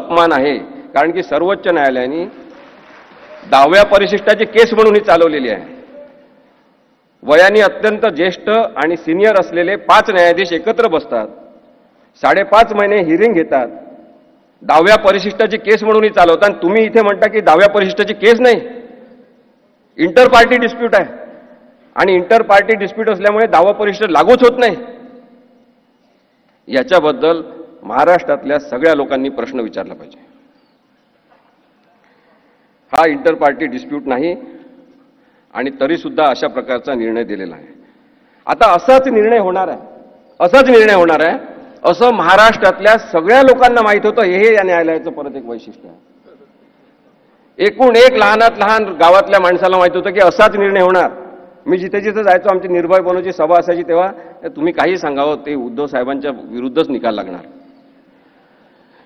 अपमान आहे, कारण की सर्वोच्च न्यायालयाने 10व्या परिशिष्टाची केस म्हणून ही चालवलेली आहे. वयाने अत्यंत ज्येष्ठ आणि सिनियर असलेले 5 न्यायाधीश एकत्र बसतात, 5.5 महिने हिअरिंग घेतात, 10व्या परिशिष्टाची केस म्हणून ही चालवतात. आणि तुम्ही इथे म्हणता की 10व्या परिशिष्टाची केस नाही, इंटर पार्टी डिस्प्यूट आहे, आणि इंटर पार्टी डिस्प्यूट असल्यामुळे 10वा परिशिष्ट लागूच होत नाही. याच्याबद्दल महाराष्ट्रातल्या सगळ्या लोकांनी प्रश्न विचारला पाहिजे. हा इंटर पार्टी डिस्प्यूट नाही, आणि तरी सुद्धा अशा प्रकारचा निर्णय दिलेला आहे. आता असाच निर्णय होणार आहे असं महाराष्ट्रातल्या सगळ्या लोकांना माहित होतं. हे या न्यायालयाचं परत एक वैशिष्ट्य आहे. एकूण एक लहानात लहान गावातल्या माणसाला माहित होतं की असाच निर्णय होणार. मी जिथे जिथे जायचो, आमची निर्भय बनवची सभा असायची, तेव्हा तुम्ही काही सांगावं ते उद्धव साहेबांच्या विरुद्धच निकाल लागणार.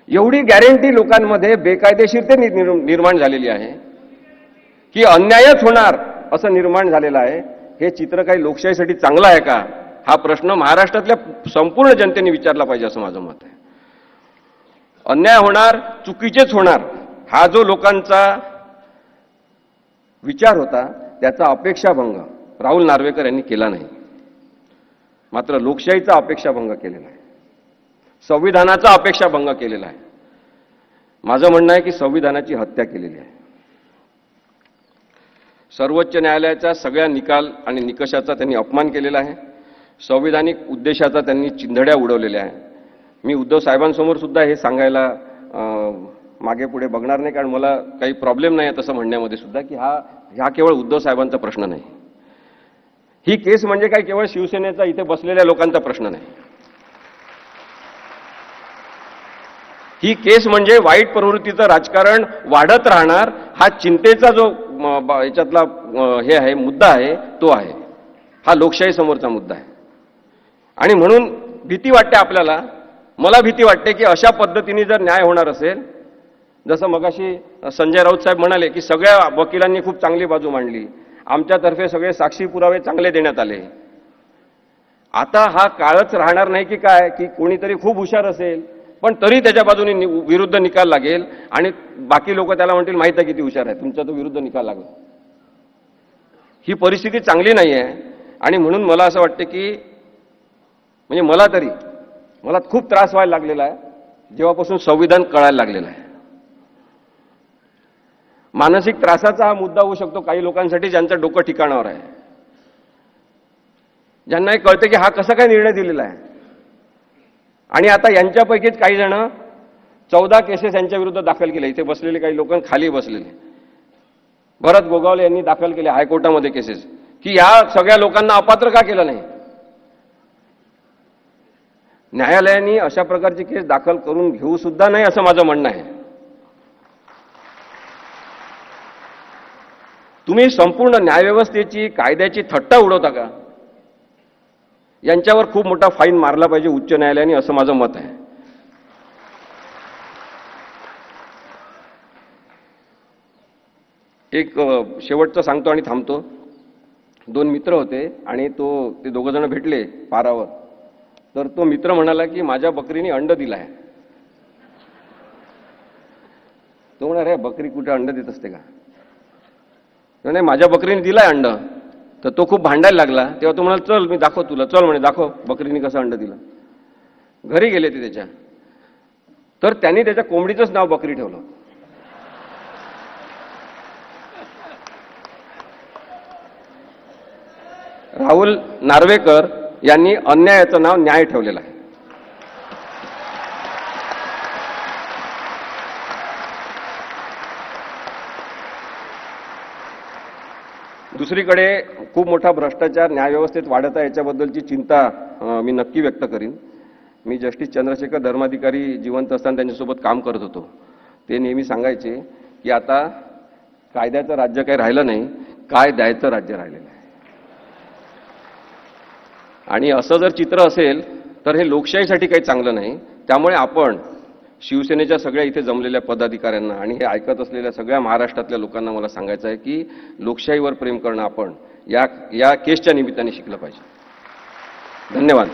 एवढी गॅरंटी लोकांमध्ये बेकायदेशीरते निर्माण झालेली आहे की अन्यायच होणार असं निर्माण झालेलं आहे. हे चित्र काही लोकशाहीसाठी चांगलं आहे का, हा प्रश्न महाराष्ट्रातल्या संपूर्ण जनतेने विचारला पाहिजे असं माझं मत आहे. अन्याय होणार, चुकीचेच होणार, हा जो लोकांचा विचार होता त्याचा अपेक्षाभंग राहुल नार्वेकर यांनी केला नाही. मात्र लोकशाहीचा अपेक्षाभंग केलेला आहे, संविधानाचा अपेक्षाभंग केलेला आहे. माझं म्हणणं आहे की संविधानाची हत्या केलेली आहे. सर्वोच्च न्यायालयाच्या सगळ्या निकाल आणि निकषाचा त्यांनी अपमान केलेला आहे. संविधानिक उद्देशाचा त्यांनी चिंधड्या उडवलेल्या आहे. मी उद्धव साहेबांसमोर सुद्धा हे सांगायला मागे पुढे बघणार नाही, कारण मला काही प्रॉब्लेम नाही आहे तसं म्हणण्यामध्ये सुद्धा की हा केवळ उद्धव साहेबांचा प्रश्न नाही. ही केस म्हणजे काय केवळ शिवसेनेचा इथे बसलेल्या लोकांचा प्रश्न नाही. ही केस म्हणजे वाईट प्रवृत्तीचं राजकारण वाढत राहणार, हा चिंतेचा जो याच्यातला हे आहे मुद्दा आहे तो आहे. हा लोकशाही समोरचा मुद्दा आहे. आणि म्हणून भीती वाटते आपल्याला, मला भीती वाटते की अशा पद्धतीने जर न्याय होणार असेल, जसं मगाशी संजय राऊत साहेब म्हणाले की सगळ्या वकिलांनी खूप चांगली बाजू मांडली, आमच्यातर्फे सगळे साक्षी पुरावे चांगले देण्यात आले. आता हा काळच राहणार नाही की काय, की कोणीतरी खूप हुशार असेल पण तरी त्याच्या बाजूने विरुद्ध निकाल लागेल आणि बाकी लोक त्याला म्हणतील माहित आहे किती हुशार आहे, तुमचा तो विरुद्ध निकाल लागला. ही परिस्थिती चांगली नाही आहे. आणि म्हणून मला असं वाटतं की म्हणजे मला खूप त्रास व्हायला लागलेला आहे जेव्हापासून संविधान कळायला लागलेलं आहे. मानसिक त्रासाचा हा मुद्दा होऊ शकतो काही लोकांसाठी ज्यांचं डोकं ठिकाणावर आहे, ज्यांना हे कळतं की हा कसा काय निर्णय दिलेला आहे. आणि आता यांच्यापैकीच काही जण 14 केसेस यांच्या विरुद्ध दाखल केले. इथे बसलेले काही लोक खाली बसलेले, भरत गोगावले यांनी दाखल केले हायकोर्टामध्ये केसेस की या सगळ्या लोकांना अपात्र का केलं नाही. न्यायालयाने अशा प्रकारची केस दाखल करून घेऊ सुद्धा नाही असं माझं म्हणणं आहे. तुम्ही संपूर्ण न्यायव्यवस्थेची कायद्याची थट्टा उडवता का. यांच्यावर खूप मोठा फाईन मारला पाहिजे उच्च न्यायालयाने असं माझं मत आहे. एक शेवटचं सांगतो आणि थांबतो. 2 मित्र होते आणि ते दोघं जण भेटले पारावर. तर तो मित्र म्हणाला की माझ्या बकरीने अंड दिलं आहे. तो म्हणा रे बकरी कुठे अंड देत असते का. नाही माझ्या बकरीने दिलाय अंड. तर तो खूप भांडायला लागला. तेव्हा तो म्हणाला चल मी दाखव तुला, चल म्हणे दाखव बकरीने कसं अंड दिलं. घरी गेले ते त्याच्या, तर त्यांनी त्याच्या कोंबडीचंच नाव बकरी ठेवलं. राहुल नार्वेकर यांनी अन्यायाचं नाव न्याय ठेवलेलं आहे. दुसरीकडे खूप मोठा भ्रष्टाचार न्यायव्यवस्थेत वाढत आहे, याच्याबद्दलची चिंता मी नक्की व्यक्त करीन. मी जस्टिस चंद्रशेखर धर्माधिकारी जिवंत असताना त्यांच्यासोबत काम करत होतो. ते नेहमी सांगायचे की आता कायद्याचं राज्य काही राहिलं नाही, काय द्यायचं राज्य राहिलेलं आहे. आणि असं जर चित्र असेल तर हे लोकशाहीसाठी काही चांगलं नाही. त्यामुळे आपण शिवसेनेच्या सगळ्या इथे जमलेल्या पदाधिकाऱ्यांना आणि हे ऐकत असलेल्या सगळ्या महाराष्ट्रातल्या लोकांना मला सांगायचं आहे की लोकशाहीवर प्रेम करणं आपण या केसच्या निमित्ताने शिकलं पाहिजे. धन्यवाद.